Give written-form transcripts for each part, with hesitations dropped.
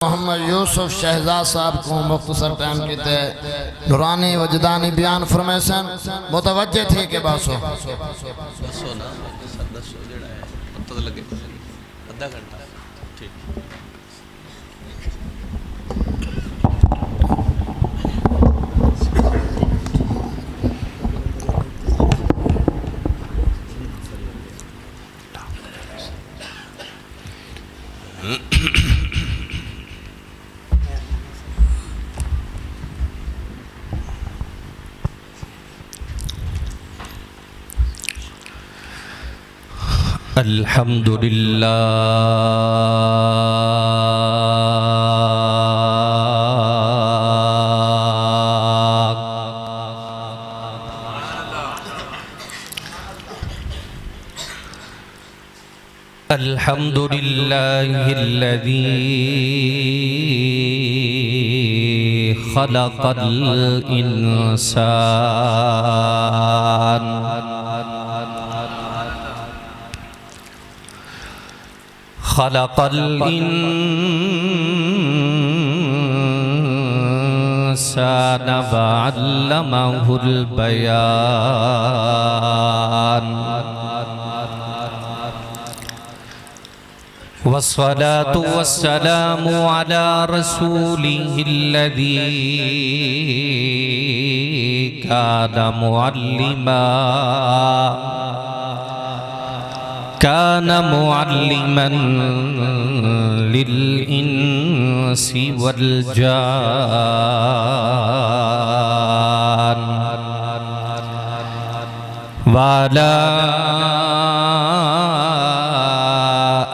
मोहम्मद यूसुफ शहजाद साहब को मुख्तसर टाइम की ते नूरानी वजदानी बयान फरमेसन मुतवज्जे थे के बासो ना दसो जेड़ा है पता लगे आधा घंटा ठीक अल्हम्दुलिल्लाह अल्हम्दुलिल्लाहिल्लज़ी खलक़ल इंसान खलक़ल इंसान वअल्लमहुल बयान वस्सलातु वस्सलामु अला रसूलिहिल्लज़ी काना मुअल्लिमन लिल इंसी वल जान वाला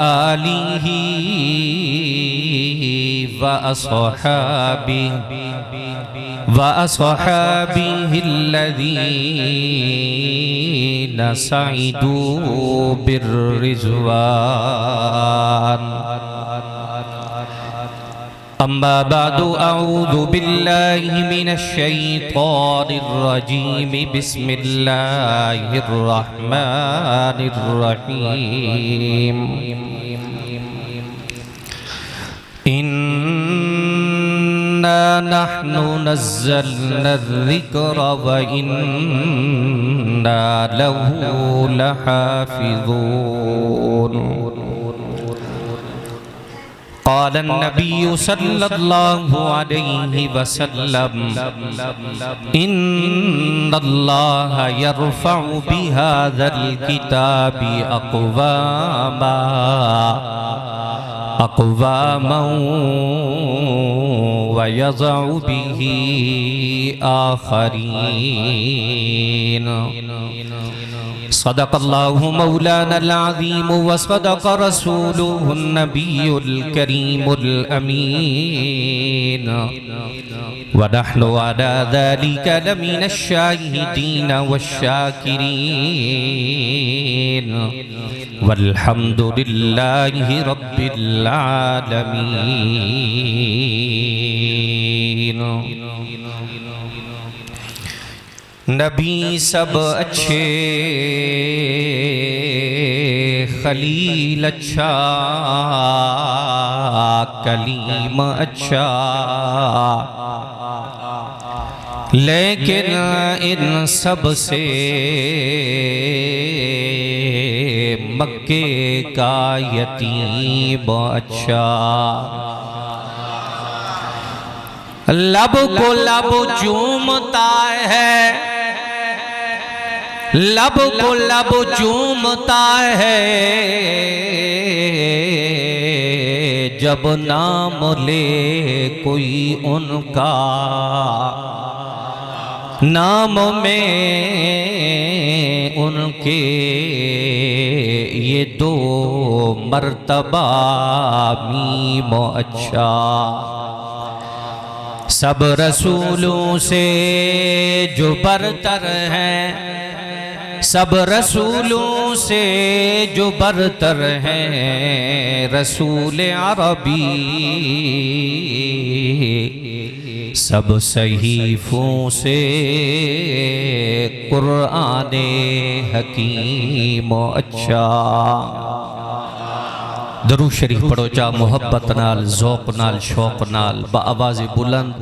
आलिही व अस्हाबिहिल्लज़ीना सईदू बिर्रिज़वान अम्मा बादु अऊज़ु बिल्लाहि मिनश शैतानिर रजीम बिस्मिल्लाहिर रहमानिर रहीम इन्ना नहनु नज़्ज़लना ज़िक्र व इन्ना लहू लहाफ़िज़ून क़ाल अन्नबिय्यु सल्लल्लाहु अलैहि वसल्लम इन्नल्लाह यरफ़अु बिहाज़ल किताबि अक़वामन व यज़अु बिही आख़रीन सदक़ल्लाहु मौलानल अज़ीम व सदक़ रसूलुहुन नबियुल करीमुल अमीन व नहनु अला ज़ालिका लमिनश शाहिदीन वश्शाकिरीन वल्हम्दुलिल्लाहि रब्बिल आलमीन। नबी सब अच्छे खलील अच्छा कलीम अच्छा लेकिन इन सब से मक्के का यतीम अच्छा। लब को लब चूमता है, लब को लब चूमता है, जब नाम ले कोई उनका, नाम में उनके ये दो मर्तबा मीम अच्छा। सब रसूलों से जो बरतर हैं, सब रसूलों से जो बरतर हैं, रसूल अरबी सब सहीफों से कुरान हकीम अच्छा। दरूद शरीफ पढ़ो चा मोहब्बत नाल, ज़ौक़ नाल, शौक़ नाल, बआवाज़ बुलंद,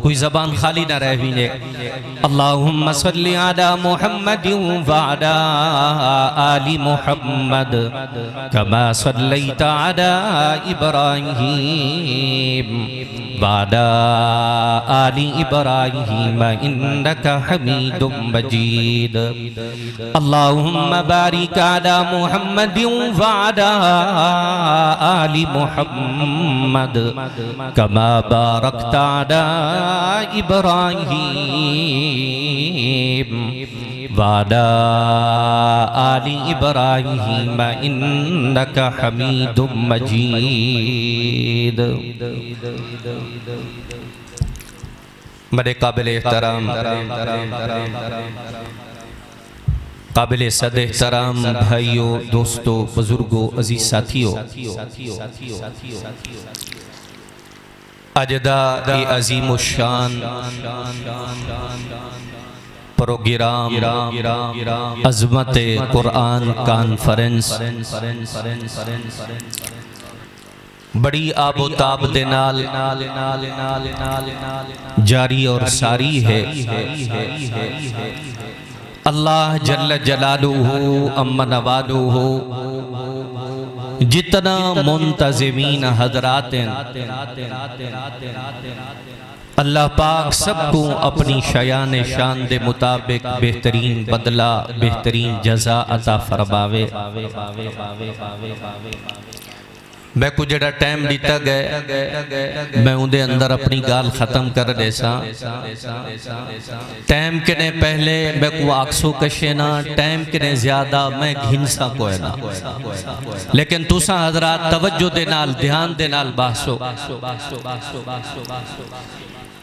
कोई ज़बान खाली ना रह वीने। अल्लाहुम्मा सल्लि अला मुहम्मद व अला आलि मुहम्मद कमा सल्लैता अला इब्राहीम व अला आलि इब्राहीम इन्नका हमीदुम मजीद। अल्लाहुम्मा बारिक अला मुहम्मद व अला आलि मुहम्मद कमा बारकता अला इब्राहीम व अला आलि इब्राहीम इन्नका हमीदुम मजीद। बड़े काबिल एहतराम, काबिल सद एहतराम भाइयों, दोस्तों, बुजुर्गों, अजीज साथियों, अजदा की अजीम शान प्रोग्राम अज़मत कुरान कॉन्फ्रेंस बड़ी आबोताब दे नाल जारी और सारी है। अल्लाह जल्ल जलालुहु अम्मा नवालुहु जितना मुंतज़िमीन हज़रातिन अल्लाह पाक सबको अपनी शयान शान दे मुताबिक बेहतरीन बदला, बेहतरीन जज़ा अता फरमावे। मैं कुछ जड़ा टाइम दिता गए मैं उनके अंदर अपनी गाल खत्म कर देसा। टाइम किने पहले मैं को आक्सो कशे ना, टाइम किने ज्यादा मैं घिनसा को है ना, लेकिन तुसा हजरात तवज्जो दे नाल, ध्यान दे नाल बासो।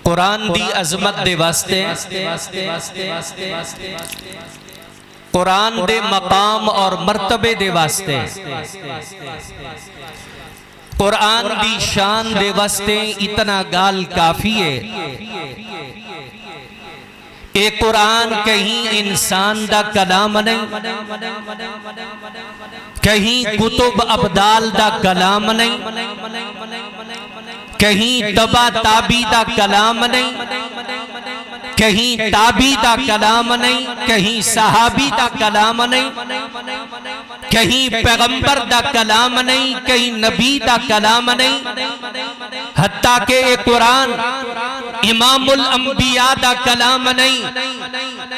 कुरान दी अजमत दे वास्ते, कुरान दे मकाम और मर्तबे दे वास्ते, कुरान दी शान दे वास्ते इतना गाल काफी है। ए कुरान कहीं इंसान दा कलाम नहीं, कहीं कुतुब अब्दाल दा कलाम नहीं, कहीं तबा ताबी दा कलाम नहीं, कहीं ताबी दा कलाम नहीं, कहीं सहाबी दा कलाम नहीं, कहीं पैगंबर दा कलाम नहीं, कहीं नबी दा कलाम नहीं। हत्ता के ये कुरान इमामुल अंबिया दा कलाम नहीं।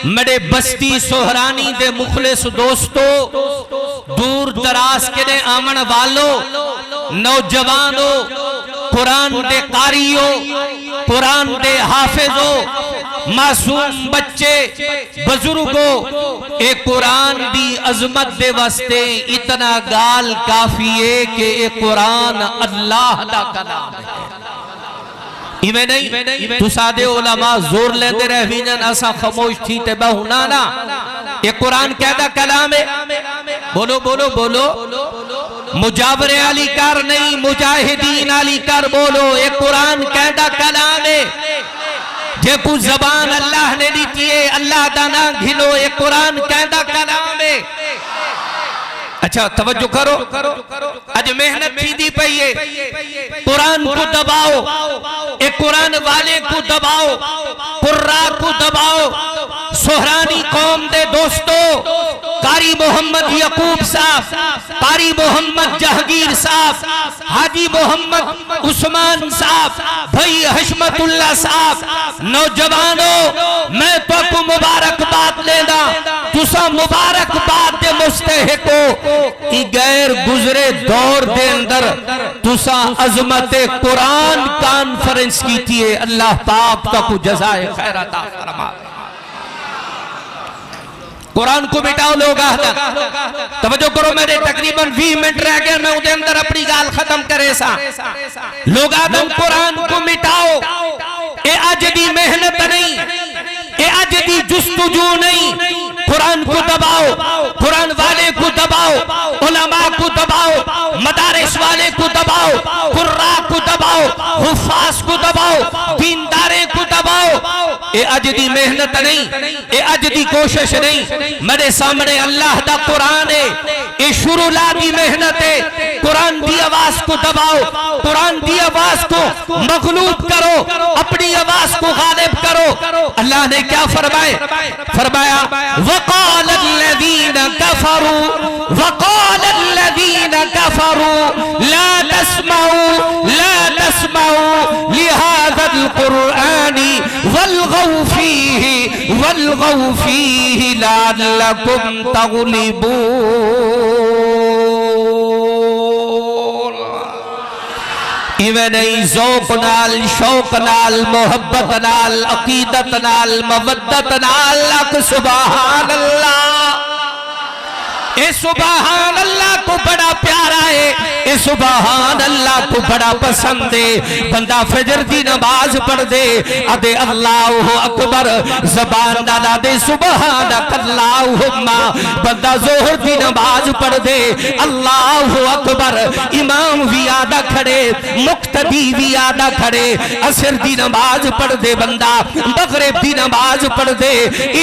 मेरे बस्ती सोहरानी दे मुखलिस दोस्तों, दूर दराज के ने आमन वालों, नौजवानों, कुरान दे कारियों, कुरान दे हाफिजों, मासूम बच्चे, बुजुर्गों, ए कुरान दी अजमत दे वास्ते इतना गाल काफी है कि ए कुरान अल्लाह दा कलाम है। इवें नहीं तू सादे उलमा जोर लेंदे रह वीनन असा खामोश थी ते बहुना ना। ए कुरान कहदा कलाम है। बोलो बोलो बोलो, मुजावरे अली कर नहीं, मुजाहिदीन अली कर बोलो। ए कुरान कहदा कलाम है। जे कुछ जबान अल्लाह ने दी है, अल्लाह दा ना घिनो। ए कुरान कहदा कलाम है। अच्छा तवज्जो करो, आज मेहनत थी दी पई है, कुरान को दबाओ, ए कुरान वाले को दबाओ, कुर्रा को दबाओ। सोहरानी कौम दे दोस्तों, कारी मोहम्मद यकूब साहब, कारी मोहम्मद जहांगीर साहब, हाजी मोहम्मद उस्मान साहब, भाई हशमतुल्लाह साहब, नौजवानों मैं तो को मुबारकबाद लेना। तुसा मुबारकबाद दे मुस्तहिको ई गैर गुजरे दौर दे अंदर तुसा अजमत कुरान कॉन्फ्रेंस की थी। अल्लाह पाक को जज़ाए खैर अता फरमाए। कुरान को मिटाओ लोग, तवज्जो करो, मेरे तकरीबन 20 मिनट रह गए, मैं उधर अंदर अपनी गाल खत्म करे सा। लोग आदम कुरान को मिटाओ। ए आज दी मेहनत नहीं, ए आज दी जुस्तजू नहीं। कुरान को दबाओ, कुरान वाले को दबाओ, उलमा को दबाओ, मदारिस वाले को दबाओ, कुर्रा को दबाओ, हुफ्फाज को दबाओ, दीनदारे को दबाओ। ये अज दी मेहनत नहीं, ये अज दी कोशिश नहीं, मेरे सामने अल्लाह दा कुरान है, ये शुरू ला दी मेहनत है। कुरान दी आवाज को दबाओ, कुरान दी आवाज को मगलूब करो, अपनी आवाज को गालिब करो। अल्लाह ने क्या फरमाया वक़ालल्लज़ीना कफ़रू ला तस्माऊ लिहाज़ल क़ुरआनी वल्गौ फ़ीहि लअल्लकुम तग़लिबून। इवें नहीं, ज़ौक़ नाल, शौक़ नाल, मोहब्बत नाल, अकीदत नाल, मवद्दत नाल अक सुभान अल्लाह। ए सुभान अल्लाह को बड़ा प्यारा है, ए सुभान अल्लाह को बड़ा पसंद है। बंदा फजर दी नमाज पढ़ दे, अदे अल्लाहु अकबर, ज़बान दा दे सुभान अल्लाहुम्मा। बंदा जोहर दी नमाज पढ़ दे, अल्लाहु अकबर, इमाम भी आदा खड़े, मुक्तदी भी आदा खड़े। असर दी नमाज पढ़ दे बंदा, मगरिब दी नमाज पढ़ दे,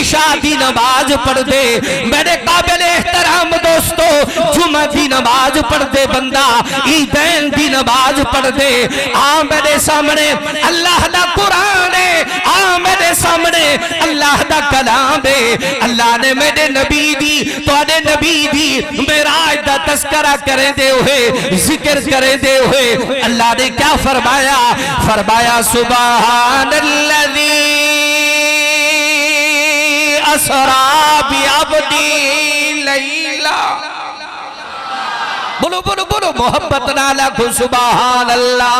इशा दी नमाज पढ़ दे। मेरे काबिल एहतराम दोस्तों, जुमा दी नमाज पढ़ दे बंदा, ईदैन दी नमाज पढ़ दे। आ मेरे सामने अल्लाह दा कुरान है, आ मेरे सामने अल्लाह दा कलाम है। अल्लाह ने मेरे नबी दी, तुहाडे नबी दी मेराज दा तस्करा करे दे हुए, जिक्र करे दे हुए अल्लाह ने क्या फरमाया सुभानल्लज़ी असरा बिअब्दी लैला। बोलो बोलो बोलो मोहब्बत नाला को सुभान अल्लाह।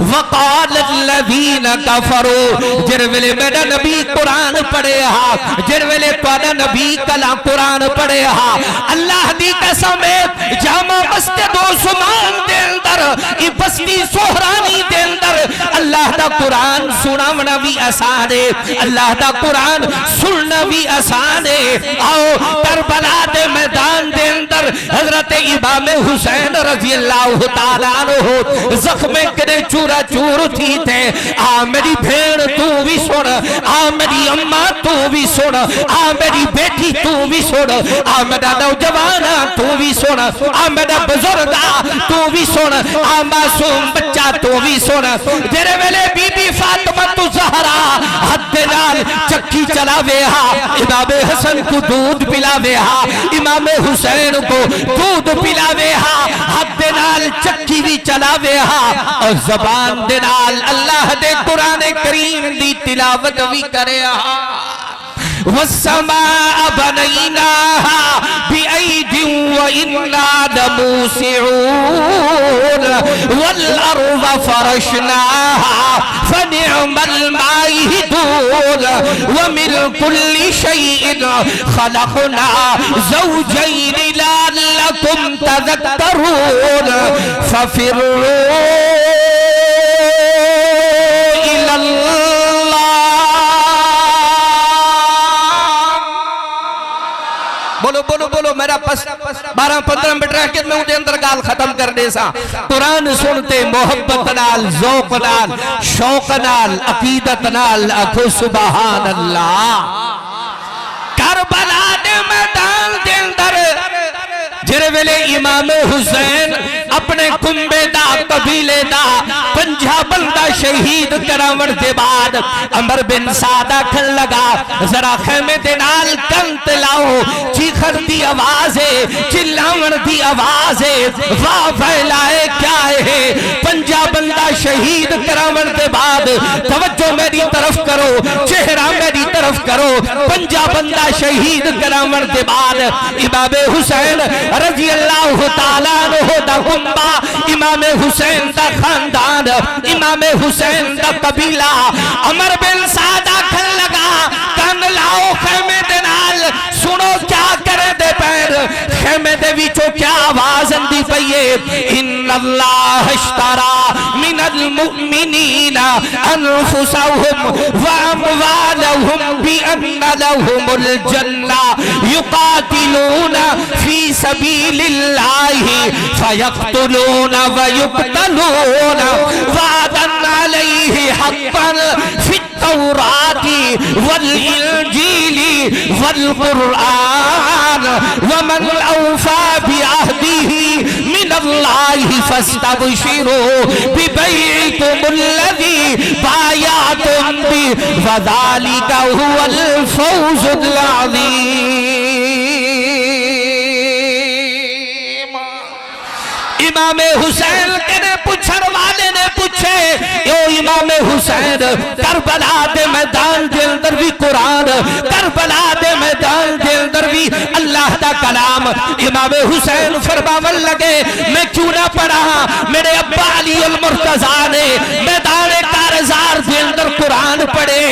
वक़ालल्लज़ीना कफ़रू, जिस वेले मेरा नबी कुरान पढ़े हा, जिस वेले तुहाडा नबी कला कुरान पढ़े हा, अल्लाह दी कसम है, जामा मस्जिद उस्मान दे अंदर, ई बस्ती सोहरानी दे अंदर अल्लाह दा कुरान सुनावना भी आसान है, अल्लाह दा कुरान सुनना भी आसान है। आओ करबला दे मैदान दे अंदर हजरत इमाम हुसैन रजी अल्लाह तआला अन्हु जख्मे करे चूरा चूर थी थे। आ मेरी भेड़ तू भी सुन, आ मेरी अम्मा तू भी सुन, आ मेरी बेटी तू भी सुन, आ मेरा नौजवान तू भी सुन, आ मेरा बुजुर्ग तू भी सुन, आ मासूम बच्चा तू भी सुन। जेरे वेले बीबी फातिमा तू ज़हरा हद नाल चक्की चलावे हा, इमाम हसन को दूध पिलावे हा, इमाम हुसैन को दूध पिलावे हा, हद नाल चक्की भी चलावे हा, और ज़बान दे नाल अल्लाह दे कुरान करीम दी तिलावत भी करे हा। वस्समाअ बनैनाहा बिअयदिन व इन्ना लमूसिऊन वल अर्ज़ फरशनाहा फनिअमल माहिदून व मिन कुल्लि शैइन खलक़ना ज़ौजैन लअल्लकुम तज़क्करून फफिर्रू इलल्लाह। बोलो बोलो बोलो, मेरा 12-15 मिनट रह के मैं उनके अंदर गाल खत्म कर दे सा। कुरान सुनते मोहब्बत नाल, ज़ौक़ नाल, शौक़ नाल, अकीदत नाल आखो सुभान अल्लाह। करबला दे मैदान दे अंदर जिस वेले इमाम हुसैन अपने कुंबे दा कबीले दा 50 बंदा शहीद करावन दे बाद अमर बिन साद आखन लगा, जरा खेमे दे नाल कंत लाओ, चीखण दी आवाज है, चिल्लावन दी आवाज है, वाह फैलाए क्या है। 50 बंदा शहीद करावन दे बाद तवज्जो मेरी तरफ करो, चेहरा मेरी तरफ करो। 50 बंदा शहीद करावन दे बाद इमाम हुसैन रजी अल्लाह तआला अन्हु दा उम्मा, इमाम हुसैन दा खानदान, इमाम हुसैन दा कबीला अमर बिन साद आखन लगा, कन लाओ खेमे दे नाल, सुनो क्या करे दे पैर। खेमे दे विचों क्या आवाज आंदी पई है, इन्नल्लाह इश्तरा मिनल मुमिनीना अनफुसहुम व अमवालहुम बिअन्ना लहुमुल जन्नह युकातिलूना फी सबीलिल्लाहि फयक्तुलूना व युक्तलूना वादन अलैहि हक़्क़न फित तौराति वल इंजीली वल कुरआन वमन औफा बिअहदिही मिनल्लाहि फस्तबशिरू बिबैइकुमुल्लज़ी बायअतुम बि वज़ालिका हुवल फौजुल अज़ीम। इमाम हुसैन के पूछण वाले ने पूछे, यो इमाम हुसैन करबला दे मैदान दे अंदर भी कुरान, करबला दे मैदान दे अंदर भी अल्लाह दा कलाम। इमाम हुसैन फरमावन लगे, मैं क्यों ना पढ़ा, मेरे अब्बा अली अल मुर्तजा ने मैदान कारजार दे अंदर कुरान पढ़े,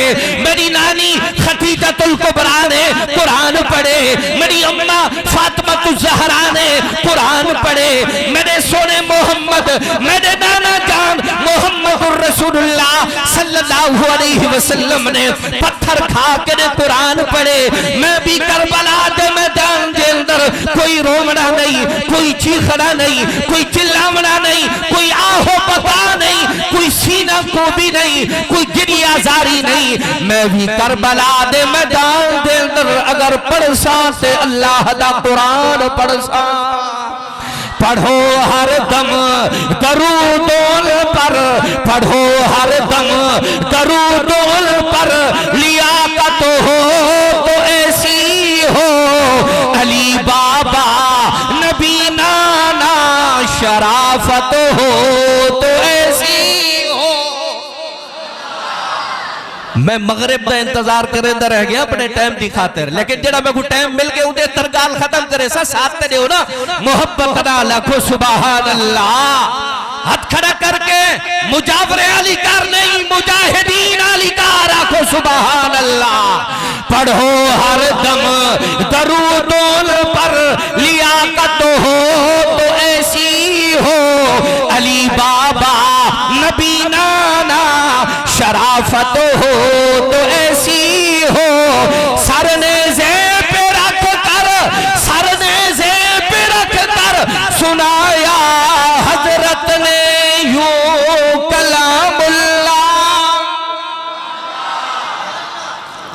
मेरी नानी खदीजतुल कुबरा ने कुरान पढ़े, मेरी अम्मा फातिमातुज ज़हरा ने कुरान पढ़े, मेरे सोने मोहम्मद, मेरे नाना जान मोहम्मदुर रसूलुल्लाह सल्लल्लाहु अलैहि वसल्लम ने पत्थर खा के ने कुरान पढ़े। मैं भी करबला दे मैदान के अंदर कोई रोमना नहीं, कोई चीखना नहीं, कोई चिल्लावना नहीं, कोई आहो बता नहीं, कोई सीना को भी नहीं, कोई गिरियाजारी नहीं। मैं भी करबला दे मैदान के अंदर अगर पढ़सा ते अल्लाह दा कुरान पढ़सा। पढ़ो हर दम दरूदोल पर, पढ़ो हर दम दरूदोल पर, लियाकत हो तो ऐसी हो, अली बाबा नबी नाना शराफत हो तो ऐसी हो। मैं मगरिब का इंतजार करे रह गया अपने टाइम की खातिर, लेकिन जरा मैं को टाइम मिल गया उन्हें तरगाल खत्म करे सा साथ ते हो ना मोहब्बत ना लखो सुभान अल्लाह। हाथ खड़ा करके मुजावरे अली कर नहीं, मुजाहिदीन अली का रखो सुभान अल्लाह। पढ़ो हर दम दरूदोल पर, लियाकत हो तो ऐसी हो, अली बाबा नबी नाना शराफत हो तो ऐसी हो। सरने ज़ेब पे रख कर, सरने ज़ेब पे रख कर सुनाया हजरत ने यूं कलामुल्लाह।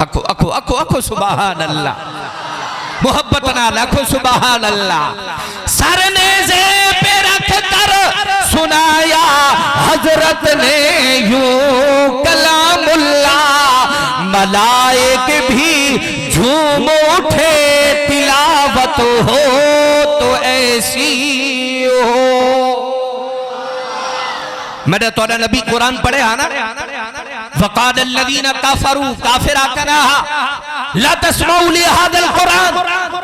अखो अखो अखो अखो सुभान अल्लाह, मोहब्बत ना लखो सुभान अल्लाह। सरने ज़ेब पे रख कर सुनाया हजरत ने यूं कलामुल्लाह। मलाइक भी झूम उठे तिलावत हो तो ऐसी हो। मेरे तोड़ा नबी कुरान पढ़े आना, वक़ाल अल्लज़ीना कफ़रू काफिरा कहा ला तस्माउ लिहाज़ल कुरान,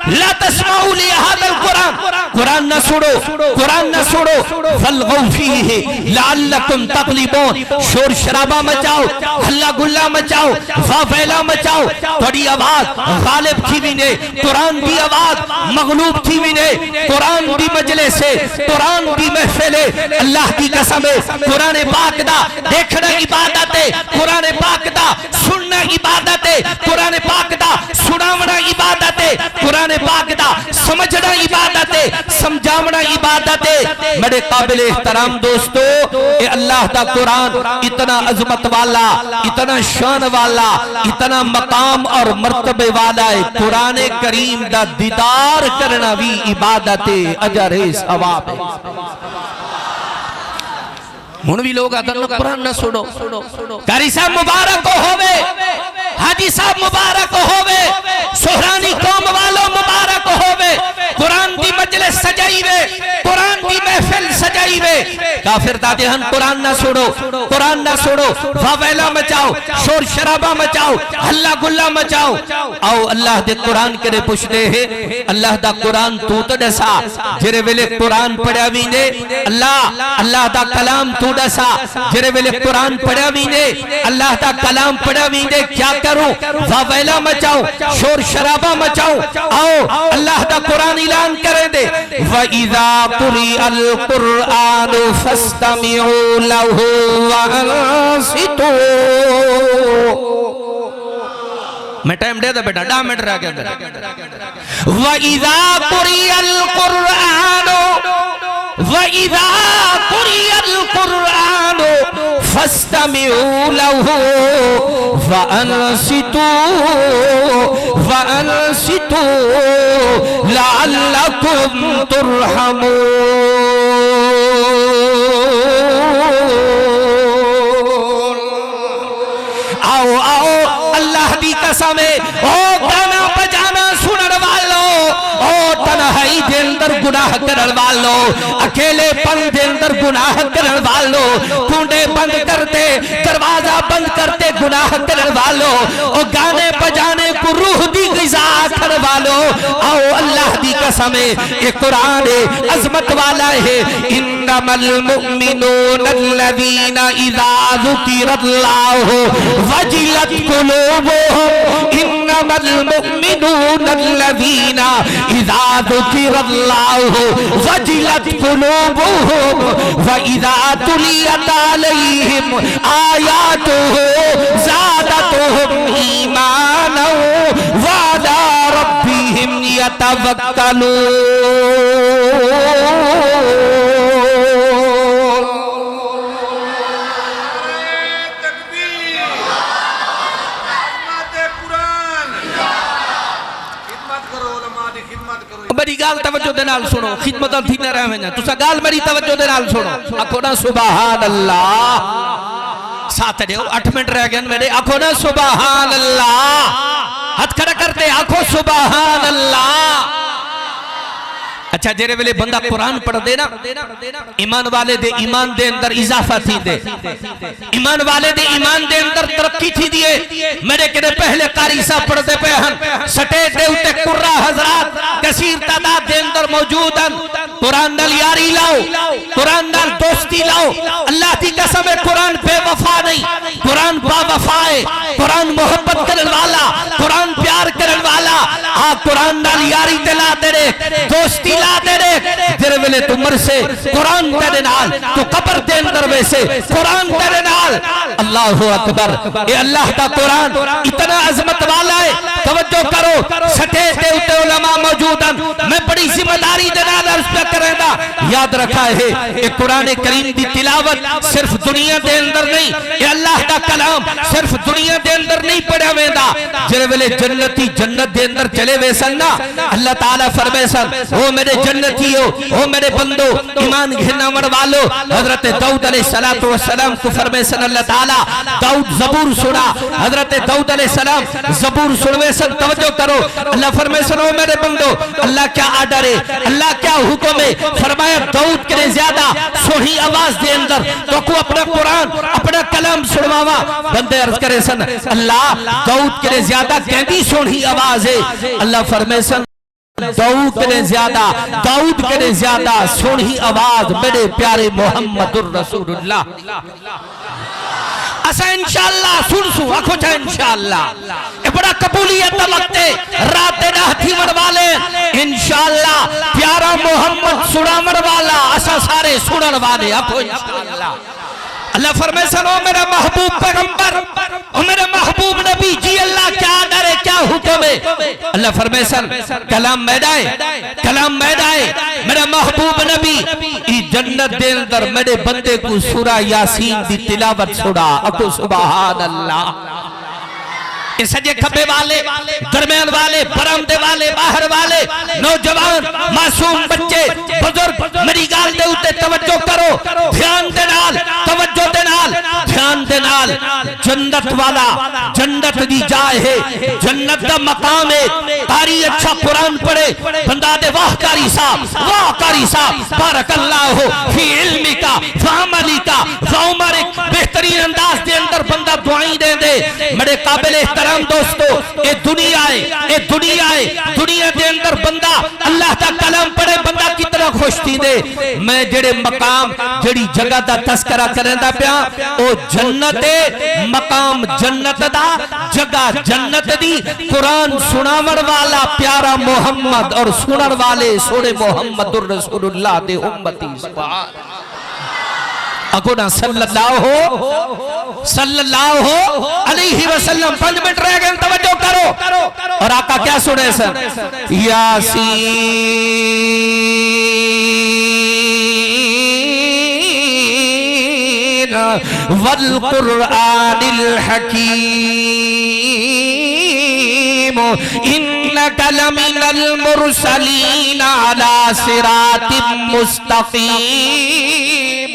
ला तस्माउ लिहाज़ल कुरान, कुरान न सुनो, कुरान न सुनो, फलगौ फीहि लअल्लकुम तग़लिबून। शोर शराबा मचाओ, हल्ला गुल्ला मचाओ, वावैला मचाओ, थोड़ी आवाज गालिब थी भी ने, कुरान की आवाज मगलूब थी भी ने, कुरान की मजलिस से, कुरान की महफिल, अल्लाह की कसम है कुरान पाक दा देखना इबादत है, कुरान पाक दा सुनना इबादत है, कुरान पाक दा सुनावना इबादत है, कुरान पाक दा समझना इबादत है, समझावना इबादत है। मेरे काबिल एहतराम दोस्तों, ये अल्लाह दा कुरान इतना अजमत वाला, इतना शान वाला, इतना मकाम और मर्तबे वाला है। कुरान करीम दा दीदार करना भी इबादत है, अजर है, सवाब है। हुण भी लोग आदर कुरान न सुनो, कारी साहब मुबारक होवे, हाजी साहब मुबारक होवे, सोहरानी कौम वालों मुबारक होवे, कुरान की मजलिस सजाई वे, कुरान की महफिल सजाई वे। काफिर दादे हन कुरान ना सुनो, कुरान ना सुनो, वावैला मचाओ, शोर शराबा मचाओ, हल्ला गुल्ला मचाओ। आओ अल्लाह दे कुरान करे पुछदे है, अल्लाह दा कुरान तू तो दसा, जेरे वेले कुरान पढ़या भी ने, अल्लाह अल्लाह दा कलाम तू दसा, जेरे वेले कुरान पढ़या भी ने, अल्लाह दा कलाम पढ़या भी ने, क्या करूं? वावैला मचाओ, शोर शराबा मचाओ। आओ अल्लाह दा कुरान ऐलान करे दे, व इज़ा कुरिअल कुरआन फस्तमिउ लहु व अंसितू। मैं टाइम दे दे बेटा, 10 मिनट रह गया। व इज़ा कुरिअल कुरआन व इज़ा कुरियल कुरान फस्तमिऊ लहू व अनसितू लअल्लकुम तुरहमून। आओ आओ अल्लाह दी कसम है, ओ गाना बजाना सुनन वालो, ओ तन्हाई दे अंदर गुनाह करन वालो, अकेलेपन दे अंदर गुनाह करन वालो, कुंडे बंद करते दरवाजा बंद करते गुनाह करन वालो, ओ गाने बजाने को रूह दी ग़िज़ा करन वालो, आओ अल्लाह दी कसम है, ये कुरान है अज़मत वाला है। इन्नमल मुमिनूना अल्लज़ीना इज़ा ज़ुकिरल्लाहु वजिलत कुलूबुहुम, इन्नमल मुमिनूना अल्लज़ीना इज़ा ज़ुकिरल्लाहु वजिलत कुलूबुहुम व इज़ा तुलियत अलैहिम आयातुहु ज़ादतुहुम ईमानन व अला रब्बिहिम यतवक्कलून। मेरी गाल तवज्जो दे नाल सुनो, खिदमत थी न रहे ना, तुसा गाल मेरी तवज्जो दे नाल सुनो। आखो ना सुभान अल्लाह, साथ दे 8 मिनट रह गए मेरे, आखो ना सुभान अल्लाह, हाथ खड़ा करते आखो सुभान अल्लाह। अच्छा जेरे वेले बंदा कुरान पढ़ दे ना, ईमान वाले दे ईमान दे अंदर इजाफा थी दे, ईमान वाले दे ईमान दे अंदर तरक्की थी दिए। मेरे केदे पहले कारी साहब पढ़ते पे हन, स्टेज दे उते कुर्रा हजरात कसीर तादाद दे अंदर मौजूद हन। कुरान नाल यारी लाओ, कुरान नाल दोस्ती लाओ। अल्लाह दी कसम है कुरान बेवफा नहीं, कुरान बावफा है, कुरान मोहब्बत करने वाला, कुरान प्यार करने वाला। आ कुरान नाल यारी दिला तेरे, दोस्ती ला तेरे, तेरे वेले तू मर से कुरान तेरे नाल, तू कब्र दे अंदर वैसे कुरान तेरे नाल। अल्लाहु अकबर, ये अल्लाह का कुरान इतना अजमत वाला है। तवज्जो करो, स्टेज दे उते उलमा मौजूद हैं, मैं बड़ी जिम्मेदारी दे नाल अर्ज करेंदा। याद रखा है ये कुरान करीम दी तिलावत सिर्फ दुनिया दे अंदर नहीं, ये अल्लाह का कलाम सिर्फ दुनिया दे अंदर नहीं पढ़ा वेंदा। जेरे वेले जन्नती जन्नत दे अंदर चले वैसन ना, अल्लाह ताला फरमाए सन, ओ मेरे जन्नतियो, ओ मेरे बंदो, ईमान घिरना वालो। हजरत दाऊद अलैहिस्सलातु वस्सलाम को फरमाए सन अल्लाह ताला, दाऊद ज़बूर सुना। हजरत दाऊद अलैहिस्सलाम ज़बूर सुनवे सन। तवज्जो करो, अल्लाह फरमाए सन, ओ मेरे बंदो, अल्लाह क्या आर्डर है, अल्लाह क्या हुक्म है। फरमाया दाऊद के ज्यादा सोही आवाज दे अंदर तो को अपना कुरान अपना कलाम सुनवावा। बंदे अर्ज करे सन, अल्लाह दाऊद के ज्यादा कहती सोही आवाज है। अल्लाह फरमाए सन, दाऊद के ज्यादा सोही आवाज मेरे प्यारे मोहम्मदुर रसूलुल्लाह। असा इंशाअल्लाह सुनसू आखो चाहे इंशाअल्लाह, ये बड़ा कबूलियत का वक्त है, रात ना हथी वाले इंशाअल्लाह प्यारा मोहम्मद सुनामण वाला, असा सारे सुनन वाले आखो इंशाअल्लाह। अल्लाह फरमाए सन, ओ मेरा महबूब पैगंबर, ओ मेरे महबूब नबी जी, अल्लाह क्या आर्डर है, क्या हुक्म है। अल्लाह फरमाए सन, कलाम मैदाए, कलाम मैदाए, मेरा महबूब नबी ई जन्नत दे अंदर मेरे बंदे को सूरा यासीन दी तिलावत सुना। अको सुभान अल्लाह। सजे खब्बे वाले, दरमियान वाले, बरामदे वाले, बाहर वाले, नौजवान, मासूम बच्चे, बुजुर्ग, मेरी गाल दे उते तवज्जो करो, ध्यान दे नाल, तवज्जो दे नाल, ध्यान दे नाल। जन्नत वाला, जन्नत दी जाए है, जन्नत दा मकाम है। कारी अच्छा कुरान पढ़े बंदा दे, वाह कारी साहब, वाह कारी साहब, बारकल्लाहु फी इल्मिका व अमलिका व उमरिक। बेहतरीन अंदाज दे अंदर बंदा दुआएं दे दे। बड़े काबिल दोस्तों, ये दुनिया है, ये दुनिया है, दुनिया के अंदर बंदा अल्लाह का कलाम पढ़े, बंदा कितना खुश थी दे। मैं जेड़े मकाम जेड़ी जगह दा तस्करा करदा पिया, ओ जन्नत है, मकाम जन्नत दा, जगह जन्नत दी। कुरान सुनावण वाला प्यारा मोहम्मद और सुनन वाले सोने मोहम्मदुर रसूलुल्लाह दे उम्मती। सुभान अगोना सल्लल्लाहु अलैहि वसल्लम। 5 मिनट रह गए, तवज्जो करो। और आका क्या सुने सर, यासीन वल कुरआनिल हकीम इन्नका लमिनल मुरसलीन अला सिरातिम मुस्तकीम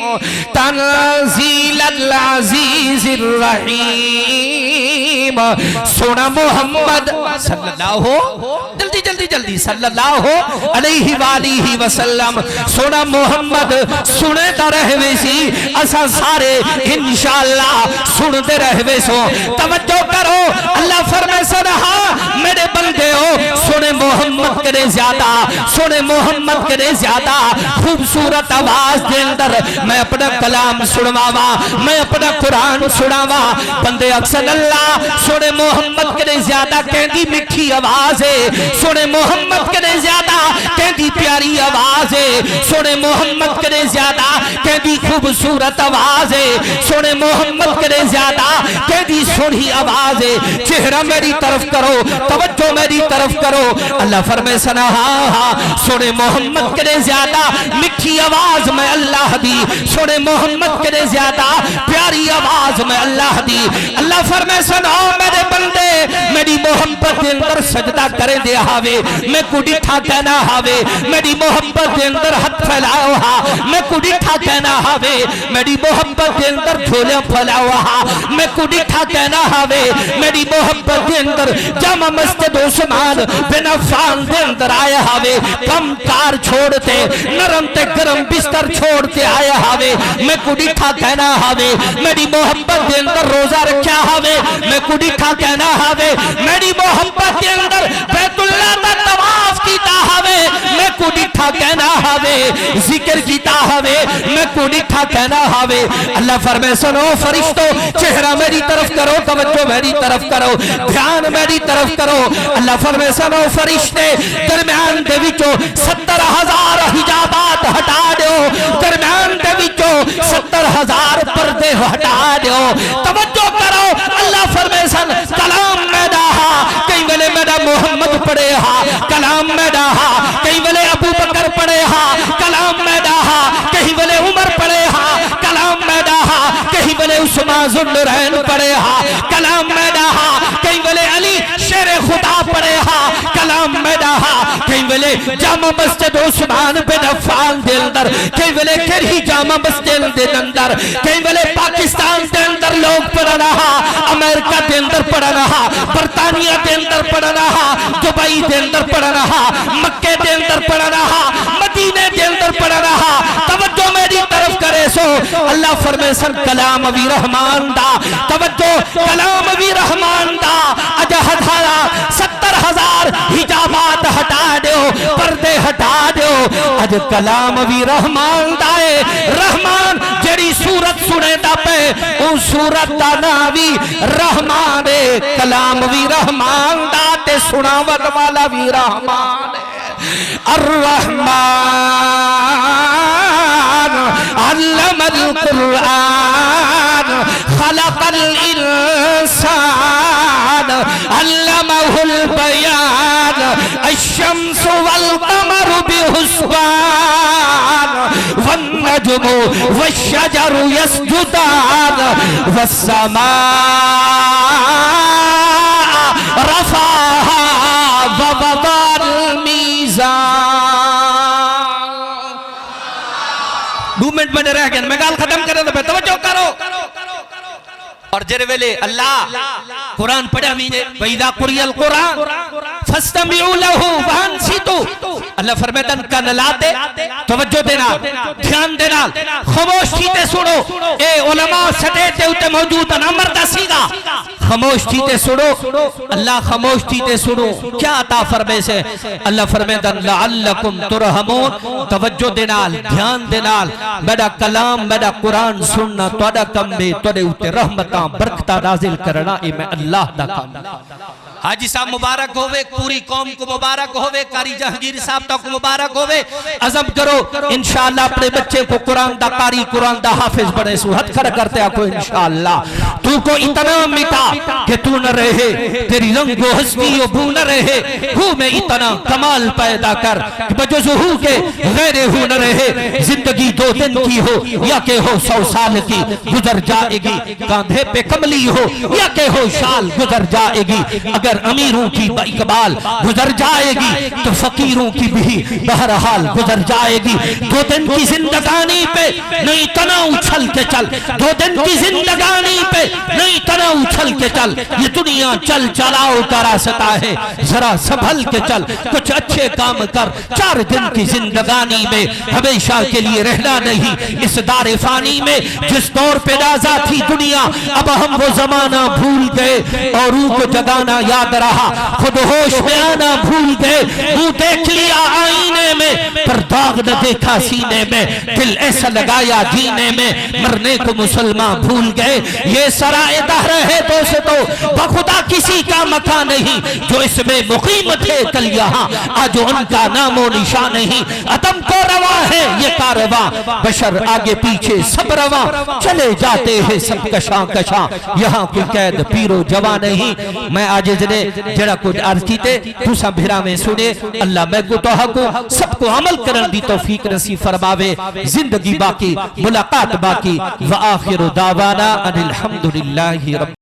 तंजीलल अजीजिर रहीम। सुना मोहम्मद सल्लल्लाहु जल्दी जल्दी जल्दी सल्लल्लाहु अलैहि वालिहि वसल्लम। सुना मोहम्मद सुने तो रहवे सी असा सारे इंशाअल्लाह सुनते रहवे सो। तवज्जो करो अल्लाह फरमाए सदहा मेरे बंदे हो सुने मोहम्मद करे ज्यादा, सुने मोहम्मद करे ज्यादा खूबसूरत आवाज के अंदर मैं अपना कलाम सुनवावा, मैं अपना कुरान सुनावा। बंदे अक्सर अल्लाह सुने मोहम्मद करे ज्यादा कहती मिठी आवाज है, सुने मोहम्मद करे ज्यादा कहती प्यारी आवाज है, सुने मोहम्मद करे ज्यादा कहती खूबसूरत आवाज है, सुने मोहम्मद करे ज्यादा कहती सोनी आवाज है। चेहरा मेरी तरफ करो, तवज्जो मेरी तरफ करो। अल्लाह फरमाए सना सुने मोहम्मद करे ज्यादा मिठी आवाज में अल्लाह दी, सुने मोहम्मद करे ज्यादा प्यारी आवाज में अल्लाह दी। अल्लाह फरमाए सना मेरे बंदे मेरी मोहब्बत के अंदर सजदा करे दे हावे, मैं कुडिठा कहना हावे मेरी मोहब्बत के अंदर हाथ फैलाओ हा, मैं कुडिठा कहना हावे मेरी मोहब्बत के अंदर झोले फैलाओ हा, मैं कुडिठा कहना हावे मेरी मोहब्बत के अंदर जामा मस्जिद उस्मान बिन अफ़्फ़ान के अंदर आया हावे। कम कार छोड़ते नरम ते गरम बिस्तर छोड़ते आया हावे, मैं कुडिठा कहना हावे मेरी मोहब्बत के अंदर रोजा रखा हावे, मैं कुडिठा कहना हावे मेरी मोहब्बत के अंदर बैतुल्लाह का तवाफ कीता हावे, मैं कुडिठा कहना हावे जिक्र कीता हावे, मैं कुडिठा कहना हावे। अल्लाह फरमाए सुनो फरिश्तों चेहरा मेरी तरफ करो, तवज्जो मेरी तरफ करो, ध्यान मेरी तरफ करो। अल्लाह फरमाए सुनो फरिश्ते दरम्यान दे विचों 70,000 हिजाबात हटा दो, दरम्यान दे विचों 70,000 पर्दे हटा दो। तवज्जो करो अल्लाह फरमाए सन कलाम मैदा कई वेले मेरा मोहम्मद पढ़े हा, कलाम मैदा कई वेले अबू बकर पढ़े हा, कलाम मैदा कहीं वेले उमर पढ़े हा, कलाम मैदा कहीं वेले उस्मान ज़ुन्नुरैन पढ़े हा, कलाम मैदा कहीं वेले अली शेरे खुदा पढ़े हा, कलाम मैदा कहीं वेले जामा मस्जिद उस्मान बिन अफ़्फ़ान दे अंदर, कहीं वेले केरी जामा मस्जिद दे अंदर, कहीं वेले पाकिस्तान दे अंदर लोग पढ़ना हा, अमेरिका दे अंदर पढ़ना हा, बरतानिया दे अंदर पढ़ना हा, दुबई दे अंदर पढ़ना हा, मक्के दे अंदर पढ़ना हा, मदीने दे अंदर पढ़ना हा। तवज्जो मेरी तरफ करे सो अल्लाह फरमाए सन कलाम अभी रहमान दा, तवज्जो कलाम अभी रहमान दा अज हटाया 70,000 हिजाबात हटा दो, पर्दे हटा दो, अज कलाम अभी रहमान दा है। रहमान जेड़ी सूरत सुने दा पे उन सूरत दा नाम भी रहमान है, कलाम भी रहमान दा ते सुनावत वाला भी रहमान है। अर्रहमान अल्लमल कुरआन खलकल इंसान अल्लमहुल बयान अश-शम्सु वल क़मरु बिहुस्बान वन नज्मु वश-शजरु यस्जुदान वस-समा रफ़अहा व वदअल मीज़ान। 2 मिनट बने रह गए, मैं गाल खत्म कर दे, तवज्जो करो। और जेरे वेले अल्लाह कुरान पढ़ा मीने वइदा कुरियल कुरान फस्तमिउ लहु वांसितु। अल्लाह फरमाता कान लाते तवज्जो देना ध्यान देना खामोशी ते सुनो। ए उलमा सटे ते उते मौजूद अमर दसीगा खामोशी ते सुनो, अल्लाह खामोशी ते सुनो क्या अता फरमाए से। अल्लाह फरमाता लअल्लकुम तुरहमून, तवज्जो देना ध्यान देना मेरा कलाम मेरा कुरान सुनना तोड़ा कम में तोड़े उते रहमत रहमतां बरकतां नाजिल करना ए मैं अल्लाह दा काम। हाजी साहब मुबारक होवे, पूरी कौम को मुबारक होवे, कारी जहांगीर साहब तक मुबारक होवे। अज़म करो इंशाअल्लाह अपने बच्चे को कुरान दा कारी, कुरान दा हाफिज बने सु हथ खड़ा करते आको इंशाअल्लाह। तू को इतना मिटा कि तू न रहे, तेरी रंग व हस्ती वो बू न रहे, हूँ में इतना कमाल पैदा कर कि बजुज़हू के गैरे हूँ न रहे। जिंदगी 2 दिन की हो या के हो 100 साल की गुजर जाएगी, कांधे पे कमली हो या के हो शाल गुजर जाएगी। अगर अमीरों की इकबाल गुजर जाएगी तो फकीरों की भी बहरहाल गुजर जाएगी। 2 दिन की जिंदगानी पे नहीं तना उछल के चल, 2 दिन की जिंदगानी पे नहीं तना उछल के चल। ये दुनिया चल चलाओ का रास्ता है, जरा संभल के चल, कुछ अच्छे काम कर। 4 दिन की जिंदगानी में हमेशा के लिए रहना नहीं। इस दारे फानी में जिस दौर पे नाज़ा थी दुनिया, अब हम वो जमाना भूल गए। और को जगाना याद रहा, खुद होश में आना भूल गए। मुंह देख लिया आईने में पर दाग न देखा सीने में, दिल ऐसा लगाया जीने में मरने को मुसलमान भूल गए। ये सराए दहर है दोस्तों, बखुदा किसी का मकान नहीं, जो इसमें मुकीम थे कल यहाँ आज उनका नामो निशान नहीं। अदम को रवा है ये कारवां, बशर आगे पीछे सब रवा, चले जाते हैं सब कशां कशां, यहाँ कोई कैद पीरो जवा नहीं। मैं आज जरा कुछ अर्ज कीते तुसा भिरा में सुने। अल्लाह मैं को सबको अमल करन दी तौफीक नसीब फरमावे। जिंदगी बाकी, मुलाकात बाकी। व आखिरु दावाना अनिल हम्दुलिल्लाहि रब्बिल